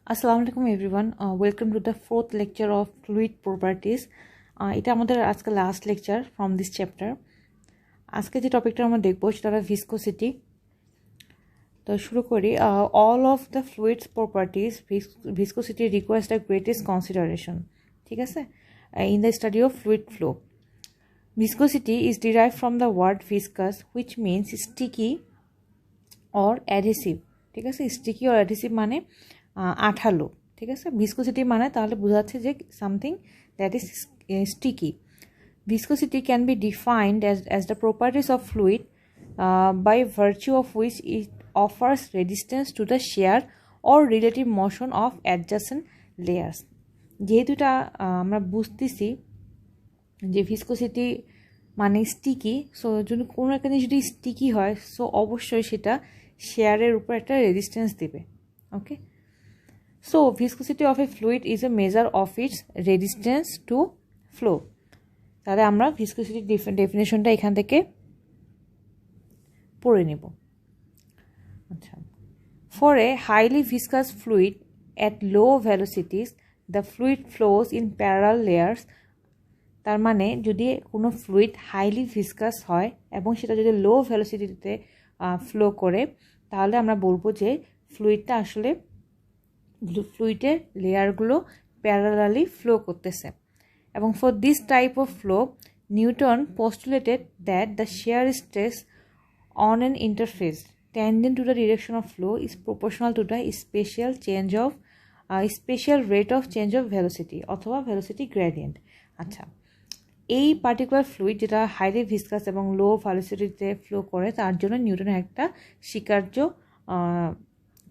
Assalamu alaikum everyone. Welcome to the fourth lecture of fluid properties. এটা আমাদের আজকে last lecture from this chapter. আজকে যে টপিকটা আমরা দেখবো সেটা হলো ভিসকোসিটি। তো শুরু করি। All of the fluids properties viscosity requires the greatest consideration. ঠিক আছে, in the study of fluid flow. Viscosity is derived from the word viscous, which means sticky or adhesive. ঠিক আছে, স্টিকি or adhesive মানে আঠালো। ঠিক আছে, viscosity মানে তাহলে বোঝাচ্ছে যে something that is sticky. Viscosity can be defined as the properties of fluid by virtue of which it offers resistance to the shear or relative motion of adjacent layers. যেহেতু এটা আমরা বুঝতেছি যে ভিসকোসিটি মানে স্টিকি, সো যদি কোনো একটা জিনিস যদি স্টিকি হয় সো অবশ্যই সেটা শেয়ারের উপর একটা রেজিস্ট্যান্স দেবে। Okay, so viscosity of a fluid is a measure of its resistance to flow. তাহলে আমরা ভিসকোসিটি ডেফিনেশনটা এখান থেকে পড়ে নেব। আচ্ছা, for a highly viscous fluid at low velocities the fluid flows in parallel layers. তার মানে যদি কোনো ফ্লুইড হাইলি ভিসকাস হয় এবং সেটা যদি লো ভেলোসিটিতে ফ্লো করে তাহলে আমরা বলবো যে ফ্লুইডটা আসলে ফ্লুইডের লেয়ারগুলো প্যারালালি ফ্লো করতেছে। এবং for this type of flow Newton postulated that the shear stress on an interface tending to the direction of flow is proportional to the spatial rate of change of velocity অথবা velocity gradient। আচ্ছা, এই particular fluid যেটা highly viscous এবং লো ভেলোসিটিতে flow করে তার জন্য নিউটনের একটা স্বীকার্য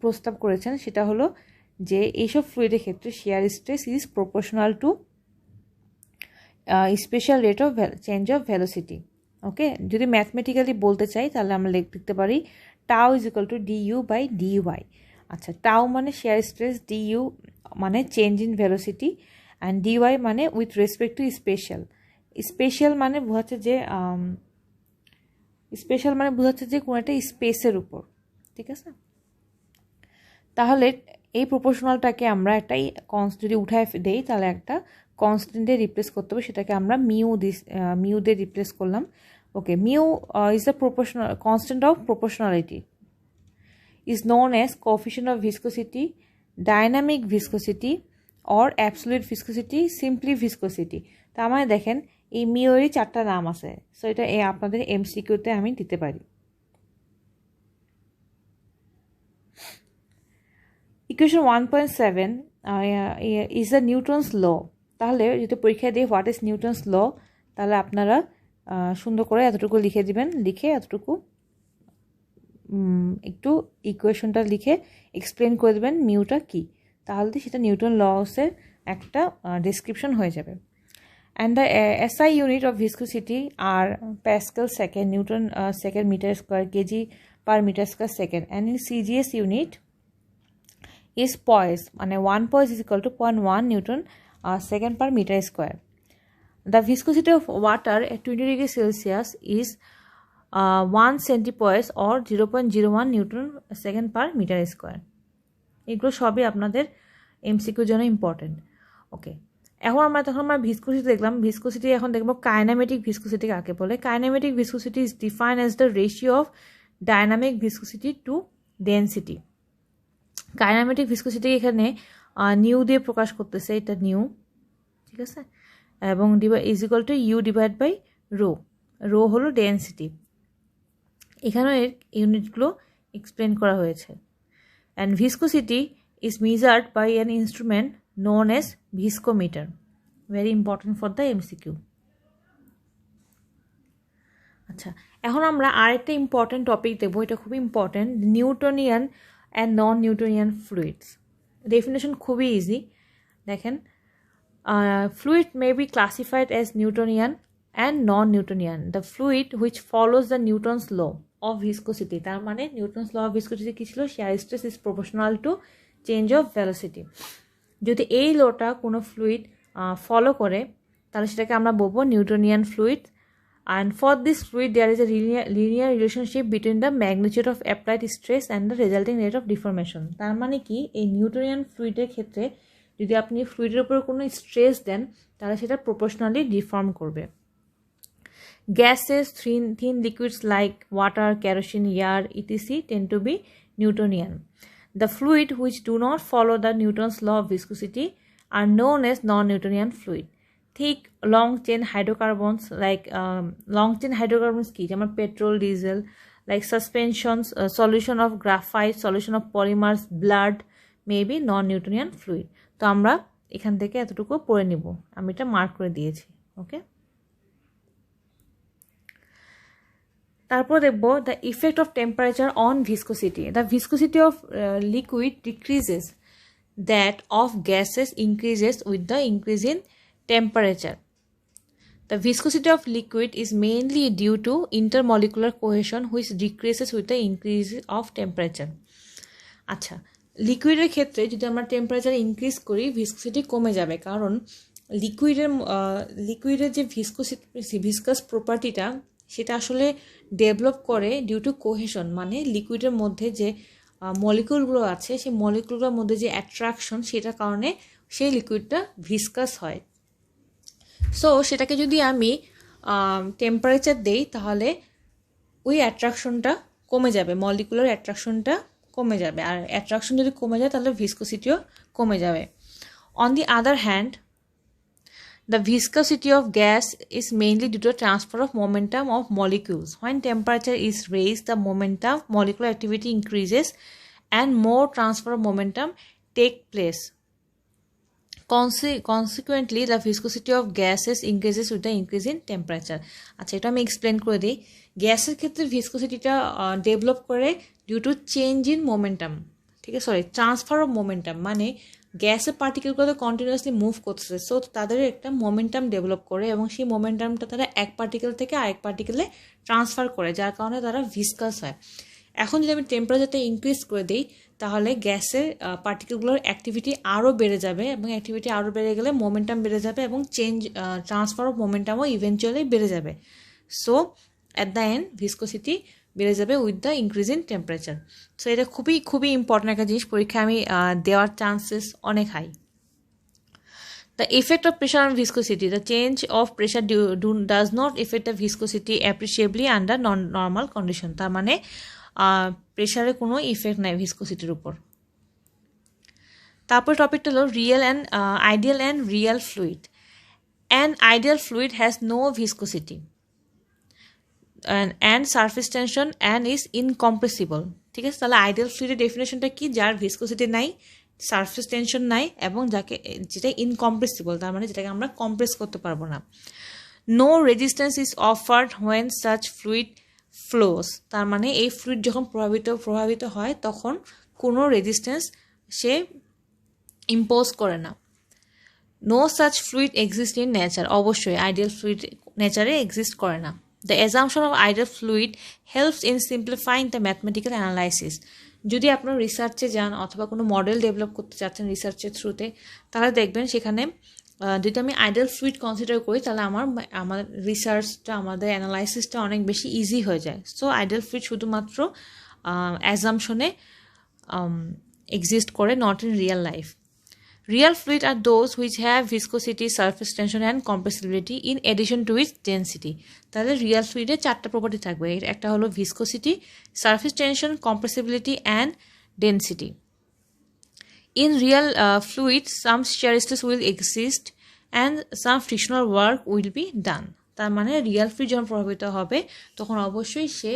প্রস্তাব করেছেন, সেটা হলো যে এইসব ফ্লুইডের ক্ষেত্রে shear stress is proportional to special rate of change of velocity. Okay, যদি ম্যাথমেটিক্যালি বলতে চাই তাহলে আমরা লিখতে পারি tau is equal to d u by d y. আচ্ছা, টাউ মানে শেয়ার স্ট্রেস, ডিইউ মানে change in velocity, and d y মানে উইথ রেসপেক্ট টু স্পেশাল মানে বোঝাচ্ছে যে কোনো একটা স্পেসের উপর। ঠিক আছে, তাহলে এই প্রপোর্শনালটাকে আমরা একটা যদি উঠায় দেই তাহলে একটা কনস্ট্যান্টে রিপ্লেস করতে হবে, সেটাকে আমরা মিউ দিয়ে রিপ্লেস করলাম। Okay, mu is the constant of proportionality, is known as coefficient of viscosity, dynamic viscosity or absolute viscosity, simply viscosity. তার মানে দেখেন এই মিউরই 4টা নাম আছে, সো এটা আপনাদের এমসিকিউতে আমি দিতে পারি। ইকুয়েশন 1.7 ইজ দ্য নিউটনস ল। তাহলে যদি পরীক্ষায় দিই হোয়াট ইজ নিউটনস ল, তাহলে আপনারা সুন্দর করে এতটুকু লিখে দিবেন, লিখে এতটুকু একটু ইকুয়েশনটা লিখে এক্সপ্লেন করে দেবেন মিউটা কি, তাহলে সেটা নিউটন লসের একটা ডেসক্রিপশন হয়ে যাবে। And the SI unit of viscosity are Pascal second, Newton second meter square, kg per meter square second, and in CGS unit is poise, and 1 poise is equal to 0.1 Newton second per meter square. The viscosity of water at 20 degrees Celsius is 1 centipoise or 0.01 Newton second per meter square. এগুলো সবই আপনাদের এমসিকিউর জন্য important. ওকে, এখন আমরা viscosity দেখলাম। Viscosity এখন দেখবো কাইনেমেটিক ভিসকোসিটি কাকে বলে। Kinematic viscosity is defined as the ratio of dynamic viscosity to density. Kinematic viscosity এখানে নিউ দিয়ে প্রকাশ করতেছে, এটা নিউ। ঠিক আছে, এবং is equal to u divide by rho. Rho হলো ডেনসিটি। এখানেও এর ইউনিটগুলো এক্সপ্লেন করা হয়েছে। And viscosity is measured by an instrument known as viscometer, very important for the MCQ. আচ্ছা, এখন আমরা আরেকটা ইম্পর্টেন্ট টপিক দেখবো, এটা খুবই important, Newtonian and non Newtonian fluids. Definition খুবই ইজি, দেখেন fluid may be classified as Newtonian and non Newtonian the fluid which follows the Newton's law of viscosity. তার মানে নিউটনস ল অফ ভিসকোসিটি কী ছিল? Shear stress is proportional to change of velocity. যদি এই লটা কোনো fluid follow করে তাহলে সেটাকে আমরা বলবো Newtonian fluid, And for this fluid there is a linear relationship between the magnitude of applied stress and the resulting rate of deformation. তার মানে কি এই নিউটোনিয়ান ফ্লুইডের ক্ষেত্রে যদি আপনি ফ্লুইডের উপর কোনো স্ট্রেস দেন তাহলে সেটা প্রপোর্শনালি ডিফর্ম করবে. Gases, thin liquids like water, kerosene, air, etc. tend to be Newtonian. The fluid which do not follow the Newton's law of viscosity are known as non-Newtonian fluid. Thick long chain hydrocarbons like long chain hydrocarbons ki যেমন petrol, diesel, like suspensions, solution of graphite, solution of polymers, blood may be non-Newtonian fluid. তো আমরা এখান থেকে এতটুকু পড়ে নিব, আমি এটা মার্ক করে দিয়েছি. ওকে, তারপর দেখব the effect of temperature on viscosity. The viscosity of liquid decreases, that of gases increases with the increase in temperature. The viscosity of liquid is mainly due to intermolecular cohesion which decreases with the increase of temperature. আচ্ছা, লিকুইডের ক্ষেত্রে যদি আমরা temperature increase করি ভিসকসিটি কমে যাবে, কারণ লিকুইডের যে viscous প্রপার্টিটা সেটা আসলে ডেভেলপ করে ডিউ টু কোহেশন, মানে লিকুইডের মধ্যে যে মলিকুলগুলো আছে সেই মলিকুলগুলোর মধ্যে যে অ্যাট্রাকশন সেটার কারণে সেই লিকুইডটা ভিসকাস হয়. সো সেটাকে যদি আমি টেম্পারেচার দেই তাহলে ওই অ্যাট্রাকশনটা কমে যাবে, মলিকুলার অ্যাট্রাকশনটা কমে যাবে, আর অ্যাট্রাকশন যদি কমে যায় তাহলে ভিসকোসিটিও কমে যাবে. On the other hand, the viscosity of gas is mainly due to transfer of momentum of molecules. When temperature is raised, the momentum molecular activity increases and more transfer of momentum take place. Consequently, the viscosity of gases increases with the increase in temperature. আচ্ছা, এটা আমি explain করে দিই. গ্যাসের ক্ষেত্রে ভিসকোসিটিটা develop করে due to change in momentum, ঠিক আছে, ট্রান্সফার অফ মোমেন্টাম, মানে গ্যাসের পার্টিকেলগুলো তো কন্টিনিউয়াসলি মুভ করতেছে, সো তাদের একটা মোমেন্টাম ডেভেলপ করে এবং সেই মোমেন্টামটা তারা এক পার্টিকেল থেকে আরেক পার্টিকেলে ট্রান্সফার করে, যার কারণে তারা ভিসকাস হয়. এখন যদি আমি টেম্পারেচারটা ইনক্রিজ করে দিই তাহলে গ্যাসের পার্টিকেলগুলোর অ্যাক্টিভিটি আরও বেড়ে যাবে, এবং অ্যাক্টিভিটি আরও বেড়ে গেলে মোমেন্টাম বেড়ে যাবে এবং ট্রান্সফার অফ মোমেন্টামও ইভেনচুয়ালি বেড়ে যাবে. So at the end viscosity বেড়ে যাবে with the increase in temperature. So এটা খুবই খুবই ইম্পর্টেন্ট একটা জিনিস, পরীক্ষায় আমি দেওয়ার চান্সেস অনেক high. The effect of pressure on viscosity. The change of pressure does not affect the viscosity appreciably under normal condition. তার মানে প্রেশারে কোনো ইফেক্ট নাই ভিসকোসিটির উপর. তারপর টপিকটা হলো ideal and real fluid. An ideal fluid has no viscosity and surface tension and is incompressible. ঠিক আছে, তাহলে আইডিয়াল ফ্লুইডের ডেফিনেশনটা কি? যার ভিসকোসিটি নাই, সারফেস টেনশন নাই এবং যেটা ইনকম্প্রেসিবল, তার মানে যেটাকে আমরা কম্প্রেস করতে পারবো না. No resistance is offered when such fluid flows. তার মানে এই ফ্লুইড যখন প্রভাবিত হয় তখন কোনো রেজিস্ট্যান্স সে ইম্পোজ করে না. No such fluid exist in nature. অবশ্যই আইডিয়াল ফ্লুইড নেচারে এক্সিস্ট করে না. The assumption of ideal fluid helps in simplifying the mathematical analysis. যদি আপনার রিসার্চে যান অথবা কোনো মডেল ডেভেলপ করতে চাচ্ছেন রিসার্চের থ্রুতে, তাহলে দেখবেন সেখানে যদি আমি আইডিয়াল ফ্লুইড কনসিডার করি তাহলে আমার রিসার্চটা, আমাদের অ্যানালাইসিসটা অনেক বেশি ইজি হয়ে যায়. সো আইডিয়াল ফ্লুইড শুধুমাত্র অ্যাজাম্পশনে এক্সিস্ট করে, not in real life. Real fluid are those which have viscosity, surface tension and compressibility in addition to its density. তাহলে রিয়াল ফ্লুইডে চারটা প্রপার্টি থাকবে. একটা হলো viscosity, surface tension, compressibility and density. In real fluid, some shear stress will exist and some frictional work will be done. তার মানে Real fluid যখন প্রভাবিত হবে তখন অবশ্যই সে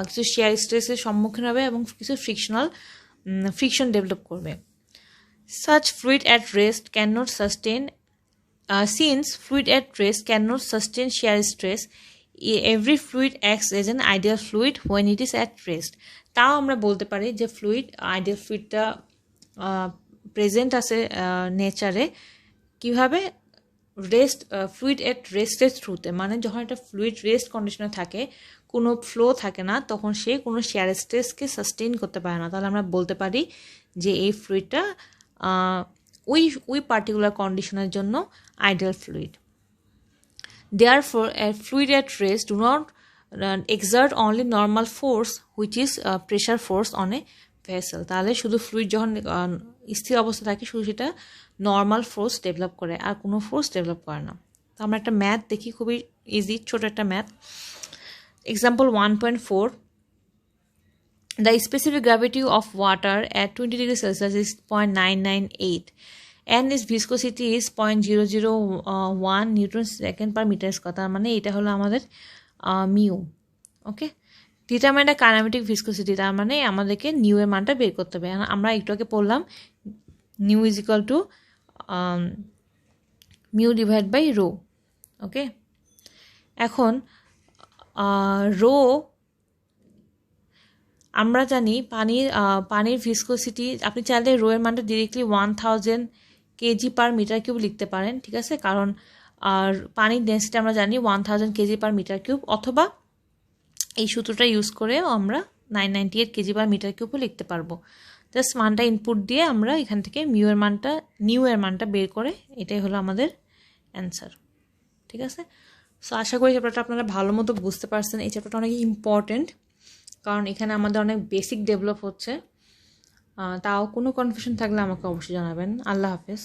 কিছু শেয়ার স্ট্রেসের সম্মুখীন হবে এবং কিছু ফ্রিকশন ডেভেলপ করবে. Such fluid at rest cannot sustain, since fluid at rest cannot sustain shear stress, every fluid acts as an ideal fluid when it is at rest. তাও আমরা বলতে পারি যে আইডিয়াল ফ্লুইডটা প্রেজেন্ট আছে নেচারে কিভাবে, ফ্লুইড এট রেস্টের থ্রুতে, মানে যখন একটা ফ্লুইড রেস্ট কন্ডিশনে থাকে, কোনো ফ্লো থাকে না, তখন সে কোনো শেয়ার স্ট্রেসকে সাস্টেইন করতে পারে না, তাহলে আমরা বলতে পারি যে এই ফ্লুইডটা ওই পার্টিকুলার কন্ডিশনের জন্য ideal fluid. Therefore, a fluid at rest do not exert only normal force which is pressure force on a vessel. তাহলে শুধু ফ্লুইড যখন স্থির অবস্থা থাকে শুধু সেটা নর্মাল ফোর্স ডেভেলপ করে আর কোনো ফোর্স ডেভেলপ করে না। তো আমরা একটা ম্যাথ দেখি, খুবই ইজি ছোট একটা math. Example 1.4, the specific gravity of water at 20 degrees Celsius is 0.998 and its viscosity is 0.001 newton second per metre square. তার মানে এটা হলো আমাদের mu. Okay, determine the kinematic viscosity, তার মানে আমাদেরকে নিউ এর মানটা বের করতে হবে। আমরা একটু আগে পড়লাম nu is equal to mu divide by rho. Okay, এখন রো আমরা জানি পানির ভিসকোসিটি, আপনি চাইলে রো এর মানটা directly 1000 KG per metre cube লিখতে পারেন, ঠিক আছে, কারণ আর পানির ডেন্সিটি আমরা জানি 1000 কেজি পার মিটার কিউব, অথবা এই সূত্রটা ইউজ করেও আমরা 998 কেজি পার মিটার কিউবও লিখতে পারবো। জাস্ট মানটা ইনপুট দিয়ে আমরা এখান থেকে নিউ এর মানটা বের করে এটাই হলো আমাদের অ্যান্সার, ঠিক আছে। সো আশা করি চ্যাপ্টারটা আপনারা ভালো মতো বুঝতে পারছেন। এই চ্যাপ্টারটা অনেক ইম্পর্টেন্ট, কারণ এখানে আমাদের অনেক বেসিক ডেভেলপ হচ্ছে। তাও কোনো কনফিউশন থাকলে আমাকে অবশ্যই জানাবেন। আল্লাহ হাফেজ।